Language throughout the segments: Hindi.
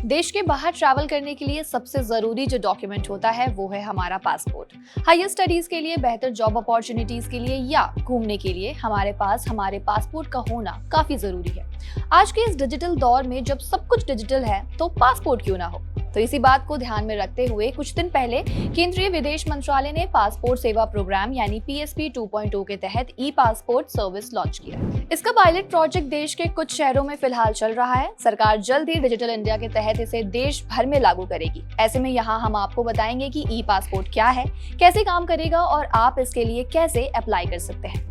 देश के बाहर ट्रैवल करने के लिए सबसे जरूरी जो डॉक्यूमेंट होता है वो है हमारा पासपोर्ट। हायर स्टडीज के लिए, बेहतर जॉब अपॉर्चुनिटीज के लिए या घूमने के लिए हमारे पास हमारे पासपोर्ट का होना काफी जरूरी है। आज के इस डिजिटल दौर में जब सब कुछ डिजिटल है तो पासपोर्ट क्यों ना हो। तो इसी बात को ध्यान में रखते हुए कुछ दिन पहले केंद्रीय विदेश मंत्रालय ने पासपोर्ट सेवा प्रोग्राम यानी PSP 2.0 के तहत ई पासपोर्ट सर्विस लॉन्च किया। इसका पायलट प्रोजेक्ट देश के कुछ शहरों में फिलहाल चल रहा है। सरकार जल्द ही डिजिटल इंडिया के तहत इसे देश भर में लागू करेगी। ऐसे में यहाँ हम आपको बताएंगे कि ई पासपोर्ट क्या है, कैसे काम करेगा और आप इसके लिए कैसे अप्लाई कर सकते हैं।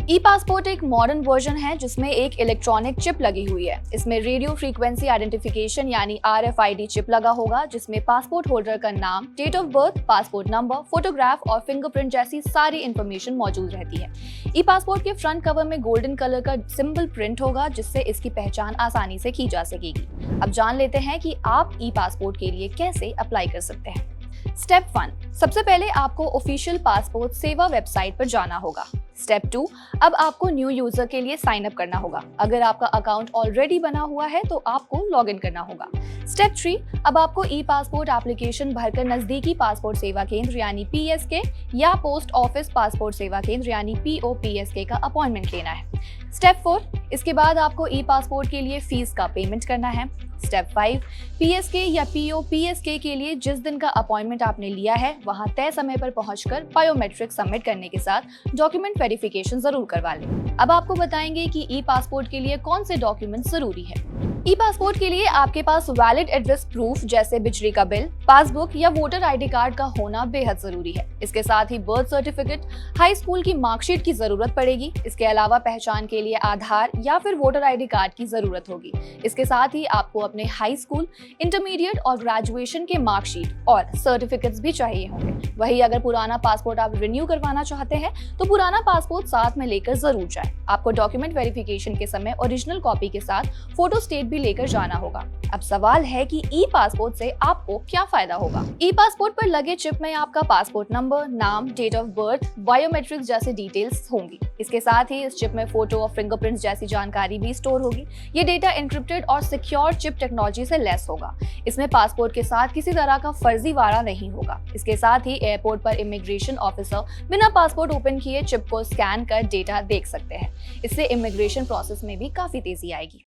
ई पासपोर्ट एक मॉडर्न वर्जन है जिसमें एक इलेक्ट्रॉनिक चिप लगी हुई है। इसमें रेडियो फ्रीक्वेंसी आइडेंटिफिकेशन यानी RFID चिप लगा होगा जिसमें पासपोर्ट होल्डर का नाम, date of birth, passport number, photograph और फिंगरप्रिंट जैसी सारी इंफॉर्मेशन मौजूद रहती है। ई पासपोर्ट के फ्रंट कवर में गोल्डन कलर का सिंबल प्रिंट होगा जिससे इसकी पहचान आसानी से की जा सकेगी। अब जान लेते हैं कि आप ई पासपोर्ट के लिए कैसे अप्लाई कर सकते हैं। स्टेप 1, सबसे पहले आपको ऑफिशियल पासपोर्ट सेवा वेबसाइट पर जाना होगा। स्टेप 2, अब आपको न्यू यूजर के लिए साइन अप करना होगा। अगर आपका अकाउंट ऑलरेडी बना हुआ है तो आपको लॉग इन करना होगा। स्टेप 3, अब आपको ई पासपोर्ट एप्लीकेशन भरकर नजदीकी पासपोर्ट सेवा केंद्र यानी PSK या पोस्ट ऑफिस पासपोर्ट सेवा केंद्र यानी POPSK का अपॉइंटमेंट लेना है। स्टेप 4, इसके बाद आपको ई पासपोर्ट के लिए फीस का पेमेंट करना है। स्टेप 5, PSK या POPSK के लिए जिस दिन का अपॉइंटमेंट आपने लिया है वहां तय समय पर पहुंचकर बायोमेट्रिक सबमिट करने के साथ डॉक्यूमेंट वेरिफिकेशन जरूर करवा लें। अब आपको बताएंगे कि ई पासपोर्ट के लिए कौन से डॉक्यूमेंट जरूरी है। ई पासपोर्ट के लिए आपके पास वैलिड एड्रेस प्रूफ जैसे बिजली का बिल, पासबुक या वोटर ID कार्ड का होना बेहद जरूरी है। इसके साथ ही बर्थ सर्टिफिकेट, हाई स्कूल की मार्कशीट की जरूरत पड़ेगी। इसके अलावा पहचान के लिए आधार या फिर वोटर ID कार्ड की जरूरत होगी। इसके साथ ही आपको अपने हाई स्कूल, इंटरमीडिएट और ग्रेजुएशन के मार्कशीट और सर्टिफिकेट्स भी चाहिए होंगे। वही अगर पुराना पासपोर्ट आप रिन्यू करवाना चाहते हैं तो पुराना पासपोर्ट साथ में लेकर जरूर जाएं। आपको डॉक्यूमेंट वेरिफिकेशन के समय ओरिजिनल कॉपी के साथ फोटो स्टेट भी लेकर जाना होगा। अब सवाल है कि ई पासपोर्ट से आपको क्या फायदा होगा। ई पासपोर्ट पर लगे चिप में आपका पासपोर्ट नंबर, नाम, डेट ऑफ बर्थ, बायोमेट्रिक्स जैसे डिटेल्स होंगी। इसके साथ ही इस चिप में फोटो और फिंगरप्रिंट्स जैसी जानकारी भी स्टोर होगी। ये डेटा एन्क्रिप्टेड और सिक्योर चिप टेक्नोलॉजी से लैस होगा। इसमें पासपोर्ट के साथ किसी तरह का फर्जीवाड़ा नहीं होगा। इसके साथ ही एयरपोर्ट पर इमिग्रेशन ऑफिसर बिना पासपोर्ट ओपन किए चिप को स्कैन कर डेटा देख सकते हैं। इससे इमिग्रेशन प्रोसेस में भी काफी तेजी आएगी।